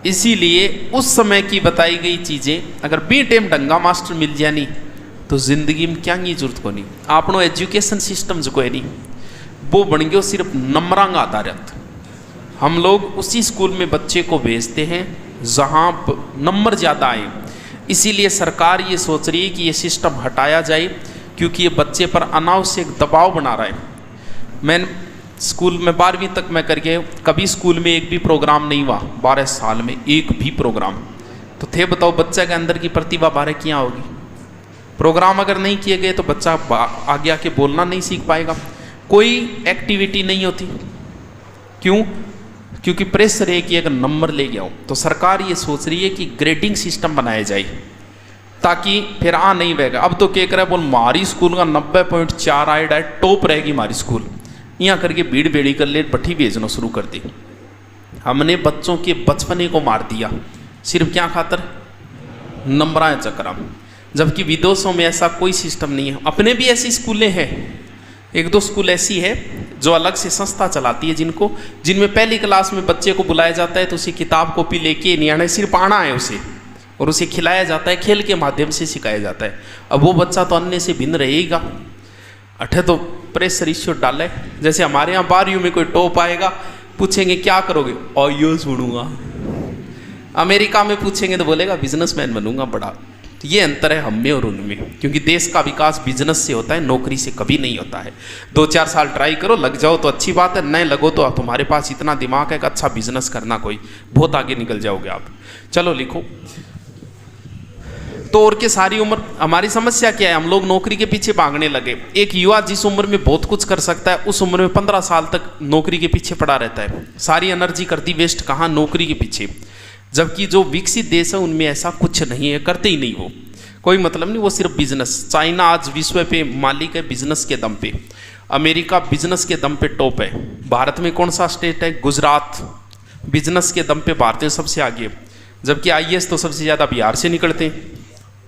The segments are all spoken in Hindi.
इसीलिए उस समय की बताई गई चीज़ें अगर बी टाइम ढंगा मास्टर मिल जानी तो जिंदगी में क्या की जरूरत को नहीं। आपनो एजुकेशन सिस्टम जो है नहीं वो बन गया सिर्फ नंबरांग आधारित। हम लोग उसी स्कूल में बच्चे को भेजते हैं जहाँ नंबर ज़्यादा आए। इसीलिए सरकार ये सोच रही है कि ये सिस्टम हटाया जाए, क्योंकि ये बच्चे पर अनावश्यक दबाव बना रहा है। मैं स्कूल में 12वीं तक मैं करके कभी स्कूल में एक भी प्रोग्राम नहीं हुआ, 12 साल में एक भी प्रोग्राम तो थे। बताओ बच्चे के अंदर की प्रतिभा 12 क्या होगी? प्रोग्राम अगर नहीं किए गए तो बच्चा आगे आके बोलना नहीं सीख पाएगा, कोई एक्टिविटी नहीं होती। क्यों? क्योंकि प्रेशर है कि अगर नंबर ले गया हो। तो सरकार ये सोच रही है कि ग्रेडिंग सिस्टम बनाया जाए ताकि फिर नहीं बहेगा। अब तो क्या करे बोल मारी स्कूल का 90.4 आया टॉप रहेगी हमारी स्कूल, यहाँ करके भीड़ बेड़ी कर ले भट्टी भेजना शुरू कर दी। हमने बच्चों के बचपने को मार दिया सिर्फ क्या खातर? नंबरां चक्कर। जबकि विदेशों में ऐसा कोई सिस्टम नहीं है। अपने भी ऐसी स्कूलें हैं, एक दो स्कूल ऐसी है जो अलग से संस्था चलाती है जिनमें पहली क्लास में बच्चे को बुलाया जाता है तो उसे किताब कॉपी लेके नहीं आना, सिर्फ आना है उसे, और उसे खिलाया जाता है, खेल के माध्यम से सिखाया जाता है। अब वो बच्चा तो अन्य से भिन्न रहेगा। अठे तो प्रेशर इश्यू डाले। जैसे हमारे यहाँ 12वीं में कोई टॉप आएगा, पूछेंगे क्या करोगे? आईएएस बनूंगा। अमेरिका में पूछेंगे तो बोलेगा बिजनेसमैन बनूंगा बड़ा। तो ये अंतर है हम में और उनमें, क्योंकि देश का विकास बिजनेस से होता है, नौकरी से कभी नहीं होता है। 2-4 साल ट्राई करो, लग जाओ तो अच्छी बात है, नहीं लगो तो तुम्हारे पास इतना दिमाग है कि अच्छा बिजनेस करना, कोई बहुत आगे निकल जाओगे आप। चलो लिखो। तो और के सारी उम्र हमारी समस्या क्या है? हम लोग नौकरी के पीछे भागने लगे। एक युवा जिस उम्र में बहुत कुछ कर सकता है उस उम्र में 15 साल तक नौकरी के पीछे पड़ा रहता है, सारी एनर्जी करती वेस्ट कहाँ? नौकरी के पीछे। जबकि जो विकसित देश है उनमें ऐसा कुछ नहीं है, करते ही नहीं वो, कोई मतलब नहीं, वो सिर्फ बिजनेस। चाइना आज विश्व पे मालिक है बिजनेस के दम पे, अमेरिका बिजनेस के दम पे टॉप है। भारत में कौन सा स्टेट है? गुजरात बिजनेस के दम पे भारत सबसे आगे, जबकि आईएएस तो सबसे ज़्यादा बिहार से निकलते हैं।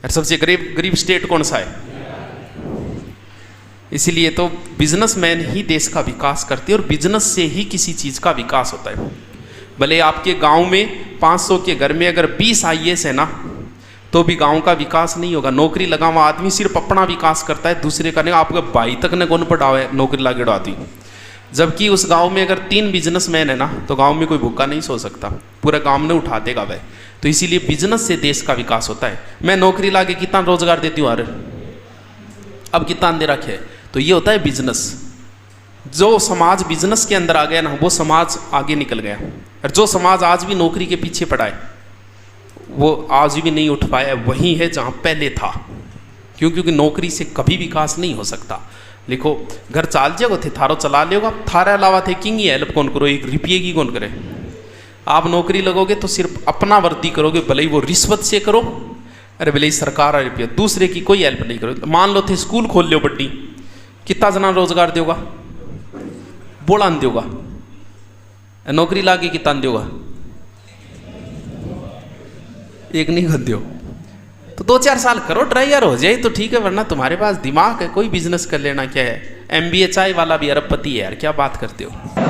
और सबसे गरीब स्टेट कौन सा है? इसीलिए तो बिजनेसमैन ही देश का विकास करते हैं और बिजनेस से ही किसी चीज़ का विकास होता है। भले आपके गांव में 500 के घर में अगर 20 आईएएस है ना तो भी गांव का विकास नहीं होगा। नौकरी लगा हुआ आदमी सिर्फ अपना विकास करता है, दूसरे का नहीं। आपके भाई तक ने कौन पढ़ावा है नौकरी लागेड़ो आदमी। जबकि उस गांव में अगर 3 बिजनेसमैन है ना तो गांव में कोई भूखा नहीं सो सकता, पूरा गांव ने उठा देगा वह। तो इसीलिए बिजनेस से देश का विकास होता है। मैं नौकरी लाके कितना रोजगार देती हूँ, अरे अब कितना दे रखे है, तो ये होता है बिजनेस। जो समाज बिजनेस के अंदर आ गया ना वो समाज आगे निकल गया। और जो समाज आज भी नौकरी के पीछे पड़ा है वो आज भी नहीं उठ पाया, वही है जहाँ पहले था। क्योंकि नौकरी से कभी विकास नहीं हो सकता। लिखो, घर चाल जाओ थे थारो चला लेगा, थारे अलावा थे किंग ही हेल्प कौन करो, 1 रुपये की कौन करे। आप नौकरी लगोगे तो सिर्फ अपना वर्दी करोगे, भले ही वो रिश्वत से करो, अरे भले ही सरकार आ रुपया, दूसरे की कोई हेल्प नहीं करो। मान लो थे स्कूल खोल लो बड्डी, कितना जना रोजगार दोगा? बोला दोगा। नौकरी लाके कितना दोगा? एक नहीं कर दो। तो 2-4 साल करो, ट्राई यार हो जाए तो ठीक है, वरना तुम्हारे पास दिमाग है, कोई बिजनेस कर लेना। क्या है, MBA चाय वाला भी अरबपति है यार, क्या बात करते हो।